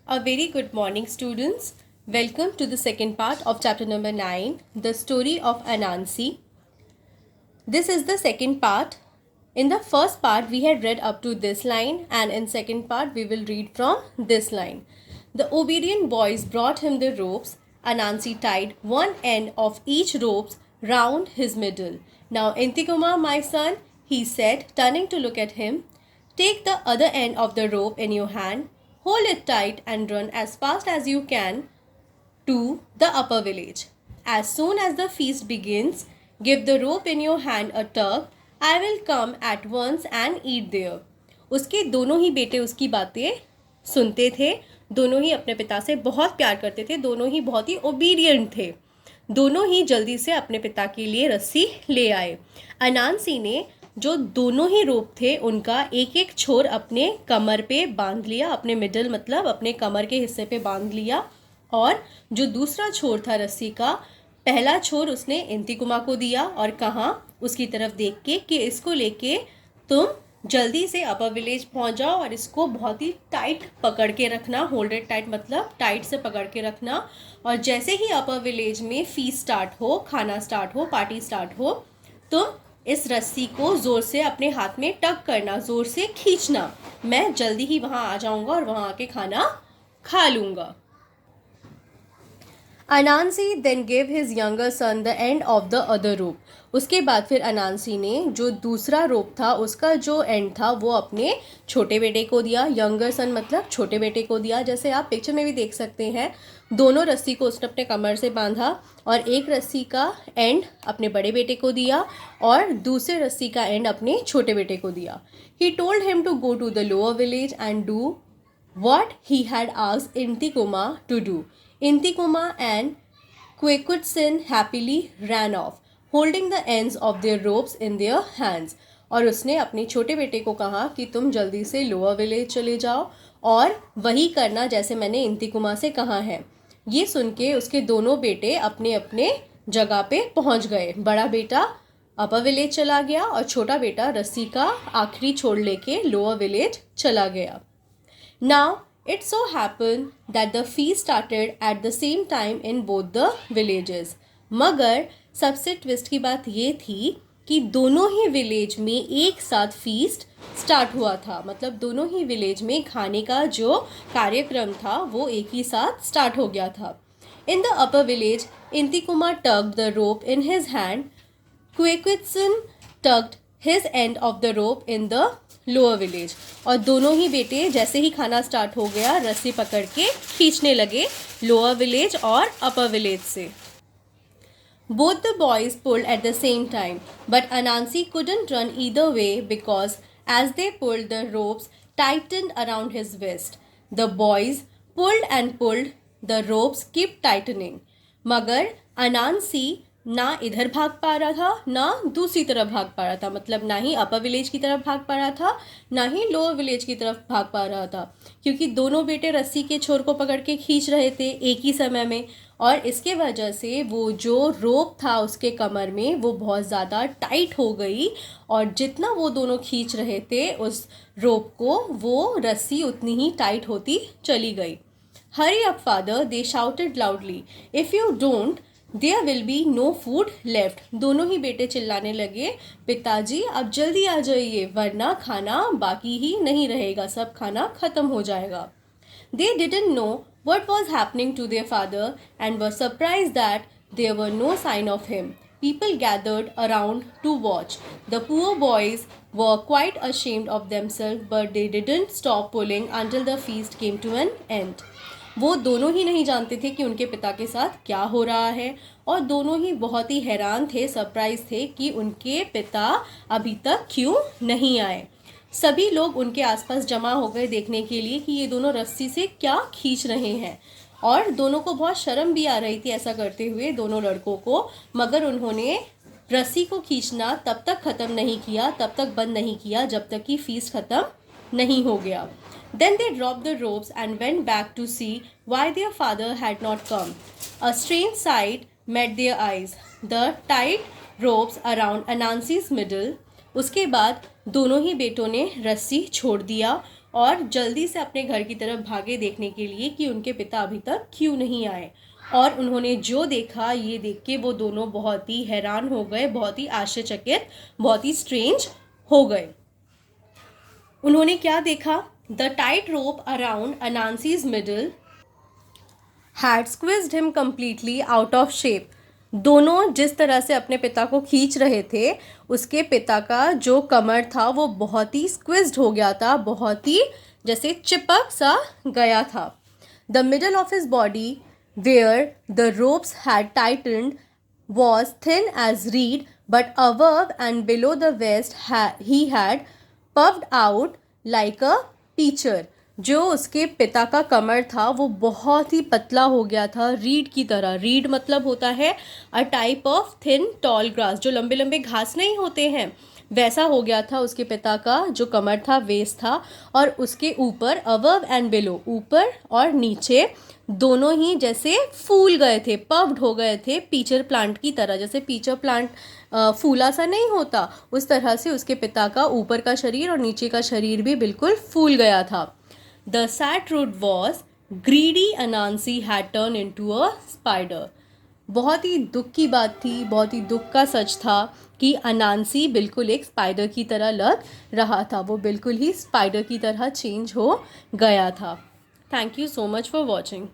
A very good morning, students. Welcome to the second part of chapter number 9, The Story of Anansi. This is the second part. In the first part, we had read up to this line, and in second part, we will read from this line. The obedient boys brought him the ropes. Anansi tied one end of each ropes round his middle. Now, Intikuma, my son, he said, turning to look at him, take the other end of the rope in your hand, hold it tight and run as fast as you can to the upper village. As soon as the feast begins, give the rope in your hand a tug. I will come at once and eat there. उसके दोनों ही बेटे उसकी बातें सुनते थे, दोनों ही अपने पिता से बहुत प्यार करते थे, दोनों ही बहुत ही ओबीडियंट थे, दोनों ही जल्दी से अपने पिता के लिए रस्सी ले आए। अनानसी ने जो दोनों ही रोप थे उनका एक एक छोर अपने कमर पे बांध लिया, अपने मिडल मतलब अपने कमर के हिस्से पे बांध लिया, और जो दूसरा छोर था रस्सी का, पहला छोर उसने इंतिकुमा को दिया और कहा उसकी तरफ देख के कि इसको लेके तुम जल्दी से अपर विलेज पहुंच जाओ और इसको बहुत ही टाइट पकड़ के रखना। होल्ड इट टाइट मतलब टाइट से पकड़ के रखना, और जैसे ही अपर विलेज में फीस्ट स्टार्ट हो, खाना स्टार्ट हो, पार्टी स्टार्ट हो, तुम इस रस्सी को ज़ोर से अपने हाथ में टक करना, ज़ोर से खींचना। मैं जल्दी ही वहाँ आ जाऊँगा और वहाँ आके खाना खा लूँगा। Anansi then give his younger son the end of the other rope. उसके बाद फिर अनानसी ने जो दूसरा रोप था उसका जो एंड था वो अपने छोटे बेटे को दिया। यंगर सन मतलब छोटे बेटे को दिया। जैसे आप पिक्चर में भी देख सकते हैं, दोनों रस्सी को उसने अपने कमर से बांधा और एक रस्सी का एंड अपने बड़े बेटे को दिया और दूसरे रस्सी का एंड अपने छोटे बेटे को दिया। He told him to go to the lower village and do what he had asked Intikuma to do. Intikuma and Kwekutsin happily ran off, holding the ends of their ropes in their hands. और उसने अपने छोटे बेटे को कहा कि तुम जल्दी से लोअर विलेज चले जाओ और वही करना जैसे मैंने इंतिकुमा से कहा है। ये सुन के उसके दोनों बेटे अपने अपने जगह पे पहुंच गए। बड़ा बेटा अपर विलेज चला गया और छोटा बेटा रस्सी का आखिरी छोड़ लेके लोअर विलेज चला गया। Now, it so happened that the feast started at the same time in both the villages. मगर सबसे ट्विस्ट की बात ये थी कि दोनों ही विलेज में एक साथ फीस्ट स्टार्ट हुआ था। मतलब दोनों ही विलेज में खाने का जो कार्यक्रम था वो एक ही साथ स्टार्ट हो गया था। In the upper village, Intikuma tugged the rope in his hand. Kwekutsin tugged his end of the rope in the lower village. और दोनों ही बेटे जैसे ही खाना स्टार्ट हो गया रस्सी पकड़ के खींचने लगे लोअर विलेज और अपर विलेज से। Both the boys pulled at the same time, but Anansi couldn't run either way because as they pulled the ropes tightened around his waist. The boys pulled and pulled, the ropes kept tightening. मगर अनानसी ना इधर भाग पा रहा था ना दूसरी तरफ भाग पा रहा था। मतलब ना ही अपर विलेज की तरफ भाग पा रहा था ना ही लोअर विलेज की तरफ भाग पा रहा था, क्योंकि दोनों बेटे रस्सी के छोर को पकड़ के खींच रहे थे एक ही समय में, और इसके वजह से वो जो रोप था उसके कमर में वो बहुत ज़्यादा टाइट हो गई, और जितना वो दोनों खींच रहे थे उस रोप को वो रस्सी उतनी ही टाइट होती चली गई। Hurry up father, they shouted loudly, if you don't there will be no food left. दोनों ही बेटे चिल्लाने लगे, पिताजी अब जल्दी आ जाइए वरना खाना बाकी ही नहीं रहेगा, सब खाना खत्म हो जाएगा। They didn't know what was happening to their father and were surprised that there were no sign of him. People gathered around to watch. The poor boys were quite ashamed of themselves, but they didn't stop pulling until the feast came to an end. वो दोनों ही नहीं जानते थे कि उनके पिता के साथ क्या हो रहा है, और दोनों ही बहुत ही हैरान थे, सरप्राइज थे कि उनके पिता अभी तक क्यों नहीं आए। सभी लोग उनके आसपास जमा हो गए देखने के लिए कि ये दोनों रस्सी से क्या खींच रहे हैं, और दोनों को बहुत शर्म भी आ रही थी ऐसा करते हुए दोनों लड़कों को। मगर उन्होंने रस्सी को खींचना तब तक ख़त्म नहीं किया, तब तक बंद नहीं किया जब तक कि फीस्ट ख़त्म नहीं हो गया। Then they dropped the ropes and went back to see why their father had not come. A strange sight met their eyes. The tight ropes around Anansi's middle. उसके बाद दोनों ही बेटों ने रस्सी छोड़ दिया और जल्दी से अपने घर की तरफ भागे देखने के लिए कि उनके पिता अभी तक क्यों नहीं आए। और उन्होंने जो देखा, ये देख के वो दोनों बहुत ही हैरान हो गए, बहुत ही आश्चर्यचकित, बहुत ही स्ट्रेंज हो गए। उन्होंने क्या देखा? The tight rope around Anansi's middle had squeezed him completely out of shape. दोनों जिस तरह से अपने पिता को खींच रहे थे, उसके पिता का जो कमर था वो बहुत ही स्क्विज्ड हो गया था, बहुत ही जैसे चिपक सा गया था। The middle of his body where the ropes had tightened was thin as reed, but above and below the waist he had puffed out like a pitcher. जो उसके पिता का कमर था वो बहुत ही पतला हो गया था, रीड की तरह। रीड मतलब होता है a type of thin tall grass, जो लंबे लंबे घास नहीं होते हैं, वैसा हो गया था उसके पिता का जो कमर था, वेस्ट था। और उसके ऊपर अबव एंड बिलो, ऊपर और नीचे दोनों ही जैसे फूल गए थे, पफ्ड हो गए थे, पीचर प्लांट की तरह। जैसे पीचर प्लांट फूला सा नहीं होता, उस तरह से उसके पिता का ऊपर का शरीर और नीचे का शरीर भी बिल्कुल फूल गया था। The sad truth was greedy Anansi had turn into a spider. बहुत ही दुख की बात थी, बहुत ही दुख का सच था कि अनांसी बिल्कुल एक स्पाइडर की तरह लग रहा था, वो बिल्कुल ही स्पाइडर की तरह चेंज हो गया था। Thank you so much for watching.